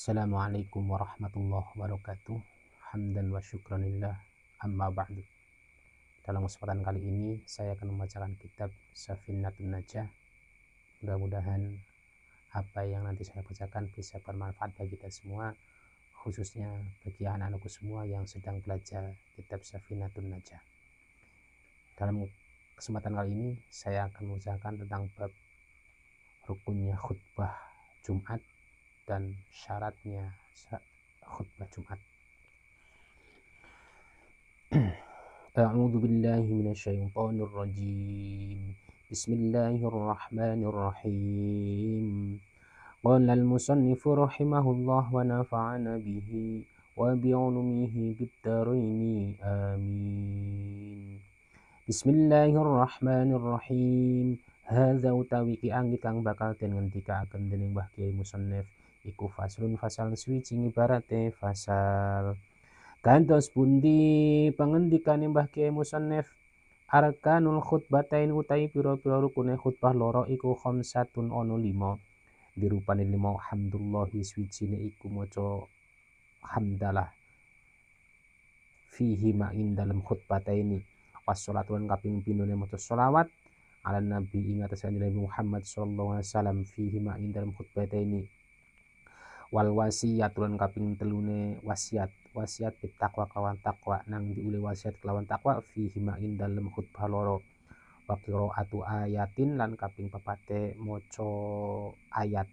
Assalamualaikum warahmatullahi wabarakatuh. Hamdan wa syukranillah, amma ba'du. Dalam kesempatan kali ini saya akan membacakan kitab Safinatun Najah. Mudah-mudahan apa yang nanti saya bacakan bisa bermanfaat bagi kita semua, khususnya bagi anak-anakku semua yang sedang belajar kitab Safinatun Najah. Dalam kesempatan kali ini saya akan membacakan tentang bab rukunnya khutbah Jumat dan syaratnya khutbah Jumat. A'udzu billahi minasyaitonir rajim. Bismillahirrahmanirrahim. Qala al-musannifu rahimahullah wa nafa'ana bihi wa bi'ulumihi bid-dharaini amin. Bismillahirrahmanirrahim. Hadza utawi ki anggi kang bakal den ngendikaaken dening Mbah Kyai Musannif iku faslun fasal suci ibarate fasal. Gantos pundi pangendikane Mbah Kyai Musannif arkanul khutbatain utai pira-pira rukune khutbah loro iku khamsatun ono 5. Dirupane 5 hamdulillahi swijine iku maca hamdalah fihi ma'in dalam khutbataini wassalatu lan kaping pindhone maca sholawat ala nabi ing atase Nabi Muhammad sallallahu alaihi wasallam fihi ma'in dalam khutbataini wal wasiyat lan kaping telune wasiat bitakwa kelawan takwa nang diule wasiat kelawan takwa fihi ma'in dalam khutbah loro wa qiraatu ayatin lan kaping pepate maca ayat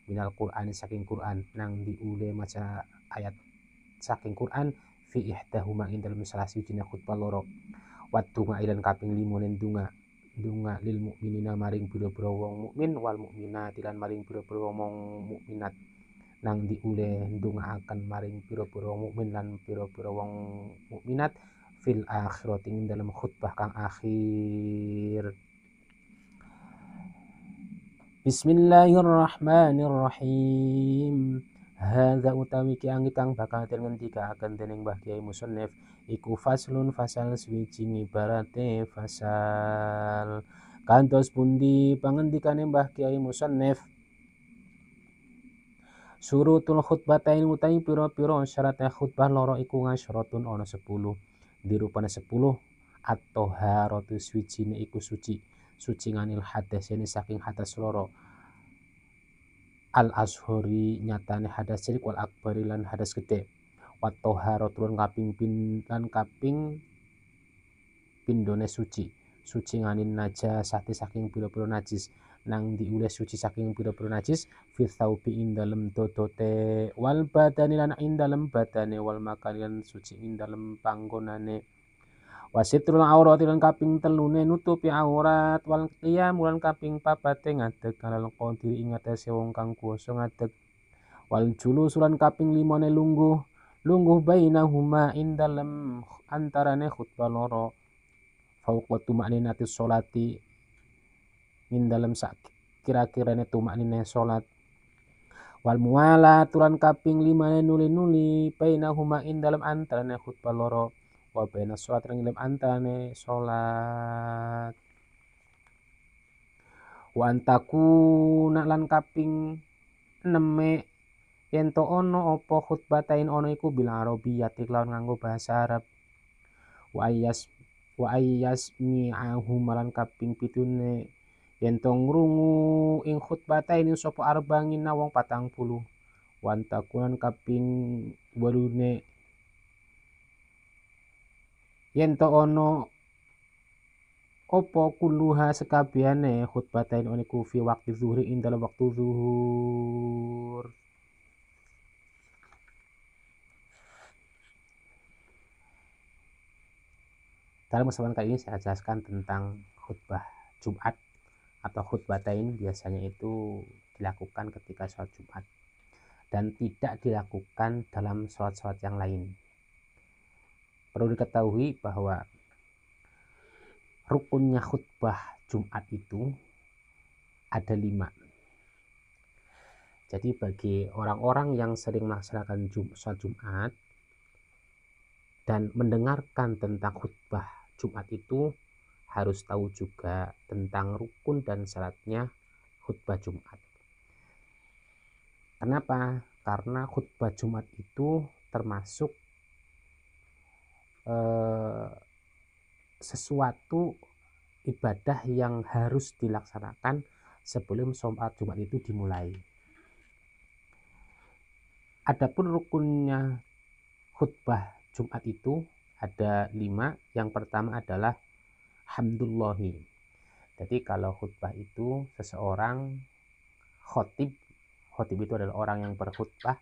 minal Qur'an saking Qur'an nang diule maca ayat saking Qur'an fi ihdahuma ing dalem salah sijiné khutbah loro wa dunga ilan kaping 5 nen dunga lil mukminina maring pira-pira wong mukmin wal mukminat lan maring pira-pira wong mukminat nang diule ndongaaken maring pira-pira wong mukmin lan pira-pira wong mukminat fil akhirati ing dalem khutbah kang akhir. Bismillahirrahmanirrahim. Hadza utawi ki anggi kang bakal den ngendikaaken dening Mbah Kyai Musannif iku faslun fasal swici ibarate fasal. Kantos pundi pangendikane Mbah Kyai Musannif surutul khutbatain utawi pira-pira syarat khutbah loro iku ngasyaratun ana 10. Dirupane 10 at-thaharatu swijine iku suci nganil hadasene saking hadas loro al ashhari nyatane hadas cilik wal akbari lan hadas gede wa thaharatu lan kaping pindhone suci nganin najasati saking pira-pira najis nang diules suci saking pira-pira najis fi thawbi ing dalem dodote wal badani lan ing dalem badane wal makani lan suci ing dalem panggonane wasitrul aurati lan kaping telune nutupi aurat wal qiyam lan kaping papate ngadeg kalal qadiri ing atase wong kang kuwasa ngadeg wal julus lan kaping 5 lungguh bainahuma ing dalem antarane khutbah loro fauqa tumakninati sholati ing dalem sak kira-kirane tumaknine salat wal muwala tulan kaping 5 nuli-nuli bainahuma ing dalem antarane khutbah loro wa baina sholat lan dalem antarane salat wa antakuna lan kaping 6 yen to ana apa khutbatain ana iku bil arabiyyati lawan nganggo bahasa Arab wa ayyas mi'ahum lan kaping 7 yen to ngrungu ing khutbatain sapa arba'ina wong 40 wa antakunan kaping 8 yen to ana apa kulluha sekabehane khutbatain oniku fi waqti zuhri ing dalam waktu zuhur. Dalam kesempatan kali ini saya jelaskan tentang khutbah Jumat atau khutbatain. Biasanya itu dilakukan ketika sholat Jumat dan tidak dilakukan dalam sholat-sholat yang lain. Perlu diketahui bahwa rukunnya khutbah Jumat itu ada 5. Jadi bagi orang-orang yang sering melaksanakan sholat Jumat dan mendengarkan tentang khutbah Jumat itu harus tahu juga tentang rukun dan syaratnya khutbah Jumat. Kenapa? karena khutbah Jumat itu termasuk sesuatu ibadah yang harus dilaksanakan sebelum sholat Jumat itu dimulai. Adapun rukunnya khutbah Jumat itu ada 5. Yang pertama adalah hamdulillahi. Jadi kalau khutbah itu seseorang khotib itu adalah orang yang berkhutbah,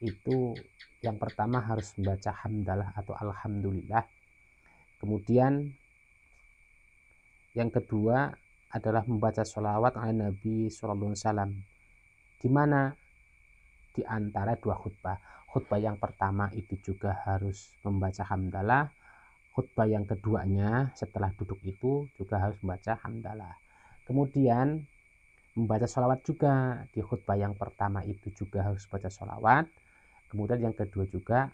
itu yang pertama harus membaca hamdalah atau alhamdulillah. Kemudian yang kedua adalah membaca sholawat ala Nabi SAW, di mana di antara dua khutbah yang pertama itu juga harus membaca hamdalah, khutbah yang keduanya setelah duduk itu juga harus membaca hamdalah. Kemudian membaca sholawat juga, di khutbah yang pertama itu juga harus baca sholawat, kemudian yang kedua juga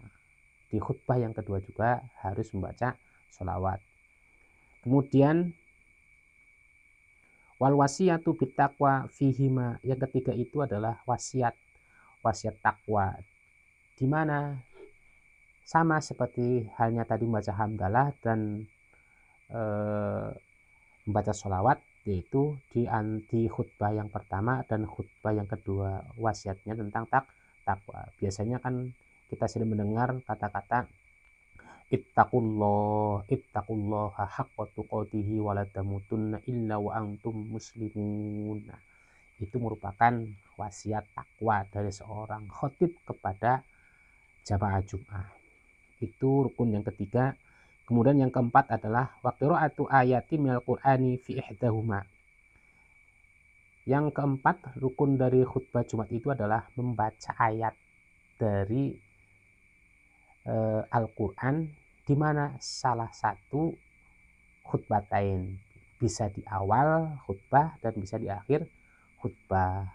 di khutbah yang kedua juga harus membaca sholawat. Kemudian wal wasiyatu bittaqwa fihima, yang ketiga itu adalah wasiat takwa, di mana sama seperti halnya tadi membaca hamdalah dan membaca sholawat, yaitu di khutbah yang pertama dan khutbah yang kedua wasiatnya tentang takwa. Biasanya kan kita sering mendengar kata-kata ittaqullaha haqqa tuqatihi wa la tamutunna illa wa antum muslimun. Nah, itu merupakan wasiat takwa dari seorang khotib kepada jamaah Jum'ah. Itu rukun yang ketiga. Kemudian yang keempat adalah wa qira'atu ayati minal qur'ani fi ihdahuma. Yang keempat rukun dari khutbah Jumat itu adalah membaca ayat dari Al-Quran, di mana salah satu khutbatain, bisa di awal khutbah dan bisa di akhir khutbah.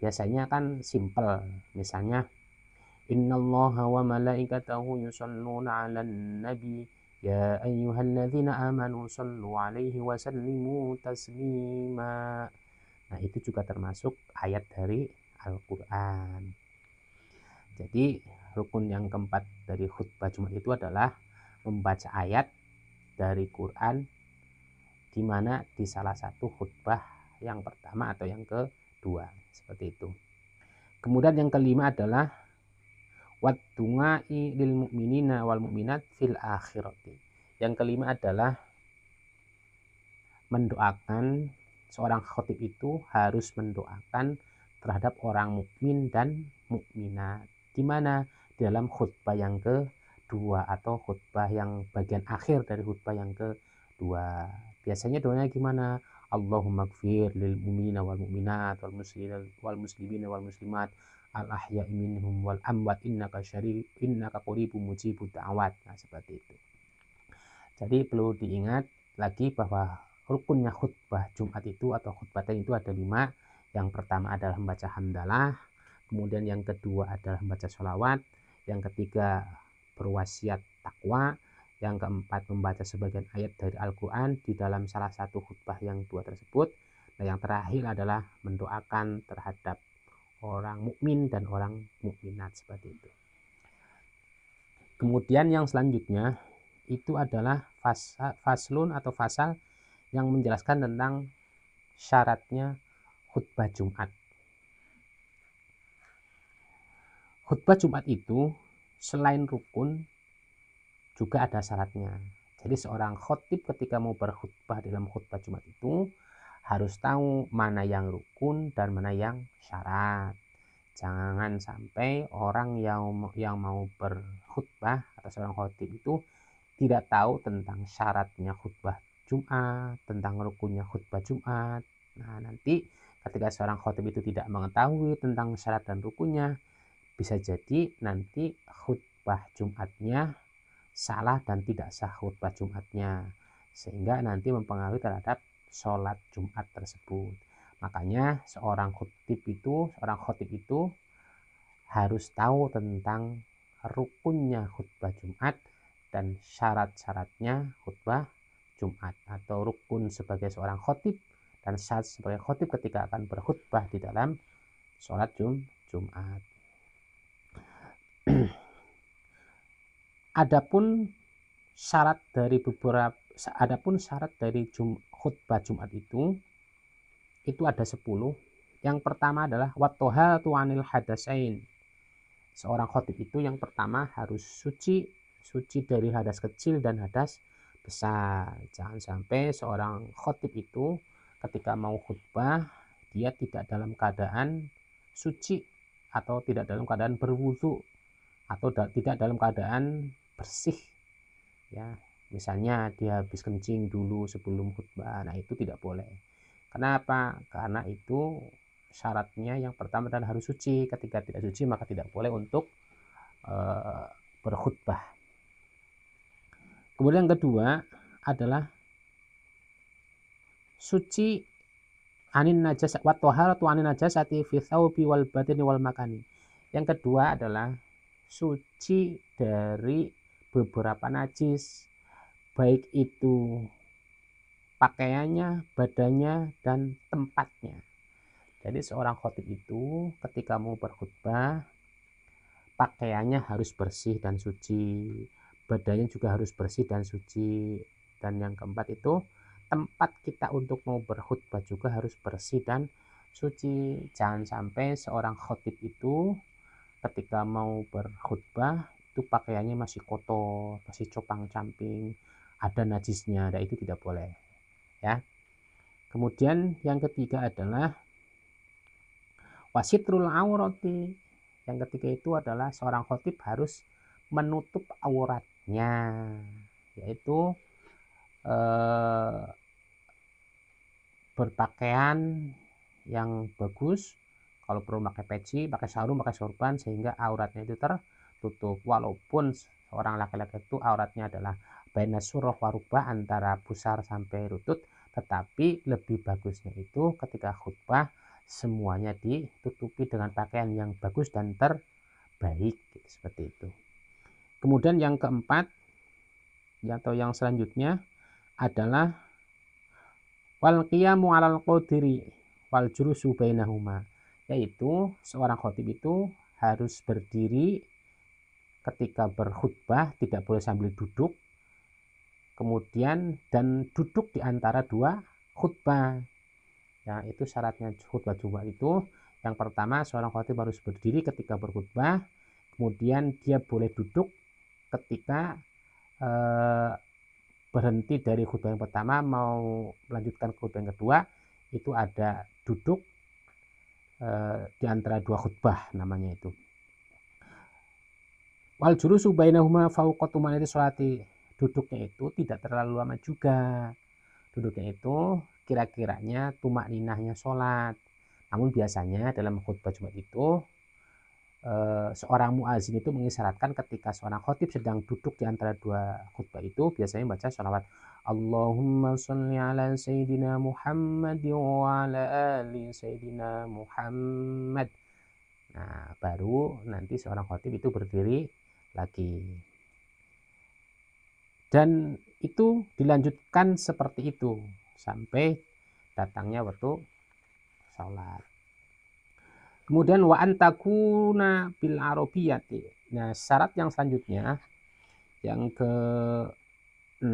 Biasanya kan simple, misalnya innallaha wa malaikatahu yusholluna 'alan nabi ya ayyuhalladzina amanu shallu 'alaihi wa sallimu taslima. Nah, itu juga termasuk ayat dari Al-Qur'an. Jadi rukun yang keempat dari khutbah Jumat itu adalah membaca ayat dari Quran, di mana di salah satu khutbah yang pertama atau yang kedua, seperti itu. Kemudian yang kelima adalah waddungai lil mu'minina wal mu'minat fil akhirati. Yang kelima adalah mendoakan, seorang khotib itu harus mendoakan terhadap orang mukmin dan mukminat, di mana di dalam khutbah yang kedua atau khutbah yang bagian akhir dari khutbah yang kedua. Biasanya doanya gimana? Allahumma gfir lil mu'minina wal mu'minat wal muslimina wal muslimat al ahya'i minhum wal amwat innaka qaribun mujibud da'awat. Nah, seperti itu. Jadi perlu diingat lagi bahwa rukunnya khutbah Jumat itu atau khutbatain itu ada 5. Yang pertama adalah membaca hamdalah, kemudian yang kedua adalah membaca sholawat, yang ketiga berwasiat takwa, yang keempat membaca sebagian ayat dari Al-Quran di dalam salah satu khutbah yang dua tersebut, dan yang terakhir adalah mendoakan terhadap orang mukmin dan orang mukminat, seperti itu. Kemudian yang selanjutnya itu adalah faslun atau fasal yang menjelaskan tentang syaratnya khutbah Jumat. Khutbah Jumat itu selain rukun juga ada syaratnya. Jadi seorang khotib ketika mau berkhutbah dalam khutbah Jumat itu harus tahu mana yang rukun dan mana yang syarat. Jangan sampai orang yang mau berkhutbah atau seorang khotib itu tidak tahu tentang syaratnya khutbah Jumat, tentang rukunnya khutbah Jumat. Nah, nanti ketika seorang khotib itu tidak mengetahui tentang syarat dan rukunnya, bisa jadi nanti khutbah Jumatnya salah dan tidak sah khutbah Jumatnya, sehingga nanti mempengaruhi terhadap sholat Jumat tersebut. Makanya seorang khotib itu harus tahu tentang rukunnya khutbah Jumat dan syarat-syaratnya khutbah Jumat, atau rukun sebagai seorang khotib dan syarat sebagai khotib ketika akan berkhutbah di dalam sholat Jumat. Adapun syarat dari khutbah Jumat itu ada 10. Yang pertama adalah wattohatu anil hadasain. Seorang khotib itu yang pertama harus suci dari hadas kecil dan hadas besar. Jangan sampai seorang khotib itu ketika mau khutbah dia tidak dalam keadaan suci atau tidak dalam keadaan berwudu atau tidak dalam keadaan bersih, ya. Misalnya dia habis kencing dulu sebelum khutbah, nah itu tidak boleh. Kenapa? Karena itu syaratnya yang pertama adalah harus suci. Ketika tidak suci maka tidak boleh untuk berkhutbah. Kemudian yang kedua adalah suci anin najas wa taharatu anin najasati fi thawbi wal batini wal makani. Yang kedua adalah suci dari beberapa najis, baik itu pakaiannya, badannya, dan tempatnya. Jadi seorang khotib itu ketika mau berkhutbah pakaiannya harus bersih dan suci, badannya juga harus bersih dan suci, dan yang keempat itu tempat kita untuk mau berkhutbah juga harus bersih dan suci. Jangan sampai seorang khotib itu ketika mau berkhutbah itu pakaiannya masih kotor, masih copang-camping, ada najisnya, nah itu tidak boleh, ya. Kemudian yang ketiga adalah wasitrul aurati. Yang ketiga itu adalah seorang khotib harus menutup auratnya, yaitu berpakaian yang bagus, kalau perlu pakai peci, pakai sarung, pakai sorban, sehingga auratnya itu tertutup. Walaupun seorang laki-laki itu auratnya adalah baina surah warubah, antara pusar sampai lutut, tetapi lebih bagusnya itu ketika khutbah semuanya ditutupi dengan pakaian yang bagus dan terbaik, seperti itu. Kemudian yang keempat atau yang selanjutnya adalah wal qiyamu 'alal qadiri wal julusu bainahuma, yaitu seorang khotib itu harus berdiri ketika berkhutbah, tidak boleh sambil duduk, kemudian dan duduk di antara dua khutbah. Nah, itu syaratnya khutbah Jumat itu. Yang pertama, seorang khotib harus berdiri ketika berkhutbah, kemudian dia boleh duduk ketika berhenti dari khutbah yang pertama mau melanjutkan khutbah yang kedua, itu ada duduk di antara dua khutbah, namanya itu. Wal julusu bainahuma fauqa tumanati sholati. Duduknya itu tidak terlalu lama juga. Duduknya itu kira-kiranya tumak ninahnya sholat. Namun biasanya dalam khutbah Jumat itu seorang muazin itu mengisyaratkan ketika seorang khotib sedang duduk di antara dua khutbah itu biasanya baca sholawat Allahumma sholli ala sayyidina Muhammad wa ala ali sayyidina Muhammad. Nah, baru nanti seorang khotib itu berdiri lagi. Dan itu dilanjutkan seperti itu sampai datangnya waktu sholat. Kemudian wa antakuna bil arabiyati. Nah, syarat yang selanjutnya yang ke-6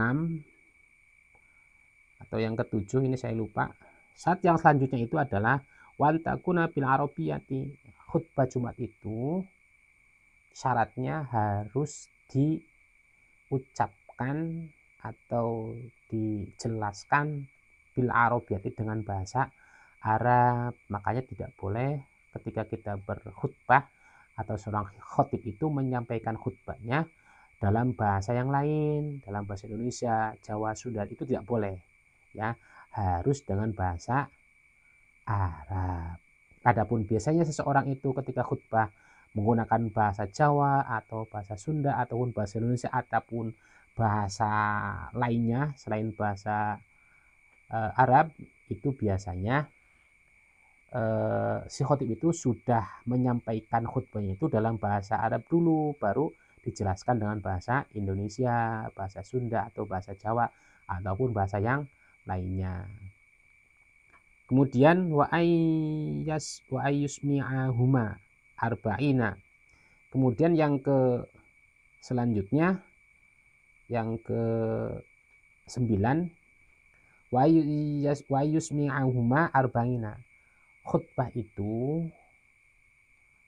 atau yang ke-7 ini saya lupa. Syarat yang selanjutnya itu adalah wa antakuna bil arabiyati. Khutbah Jumat itu syaratnya harus diucapkan atau dijelaskan bil arabiyati dengan bahasa Arab. Makanya tidak boleh ketika kita berkhutbah atau seorang khotib itu menyampaikan khutbahnya dalam bahasa yang lain, dalam bahasa Indonesia, Jawa, Sunda, itu tidak boleh, ya. Harus dengan bahasa Arab. Adapun biasanya seseorang itu ketika khutbah menggunakan bahasa Jawa atau bahasa Sunda ataupun bahasa Indonesia ataupun bahasa lainnya selain bahasa Arab, itu biasanya si khotib itu sudah menyampaikan khutbahnya itu dalam bahasa Arab dulu, baru dijelaskan dengan bahasa Indonesia, bahasa Sunda atau bahasa Jawa ataupun bahasa yang lainnya. Kemudian wa ayyusmi'ahuma arba'ina. Kemudian yang selanjutnya yang ke 9 wa yusmi'ahuma arba'ina. Khutbah itu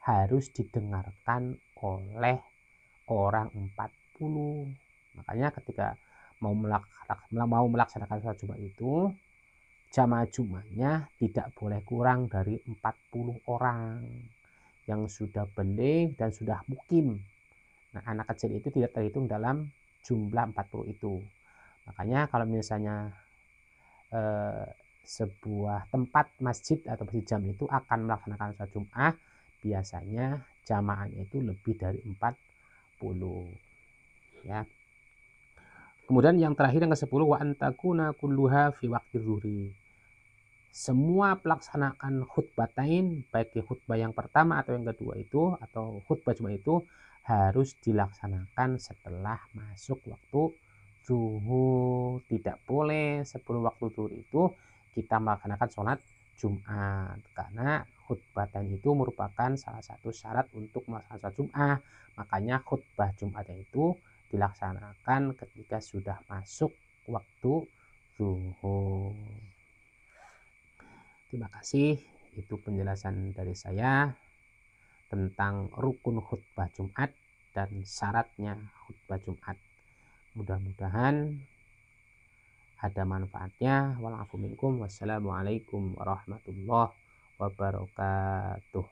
harus didengarkan oleh orang 40. Makanya ketika mau melaksanakan sholat Jumat itu, jamaah Jumatnya tidak boleh kurang dari 40 orang yang sudah balik dan sudah mukim. Nah, anak kecil itu tidak terhitung dalam jumlah 40 itu. Makanya kalau misalnya sebuah tempat masjid atau masjid jami itu akan melaksanakan sholat Jumat, biasanya jamaahnya itu lebih dari 40 ya. Kemudian yang terakhir yang ke-10 wa antakuna kulluha fi waqti zuhri. Semua pelaksanaan khutbatain, baik di khutbah yang pertama atau yang kedua itu atau khutbah Jumat itu harus dilaksanakan setelah masuk waktu zuhur. Tidak boleh sebelum waktu zuhur itu kita melaksanakan sholat Jumat, karena khutbatain itu merupakan salah satu syarat untuk melaksanakan sholat Jumat. Makanya khutbah Jumatnya itu dilaksanakan ketika sudah masuk waktu zuhur. Terima kasih, itu penjelasan dari saya tentang rukun khutbah Jumat dan syaratnya khutbah Jumat. Mudah-mudahan ada manfaatnya. Wassalamualaikum warahmatullahi wabarakatuh.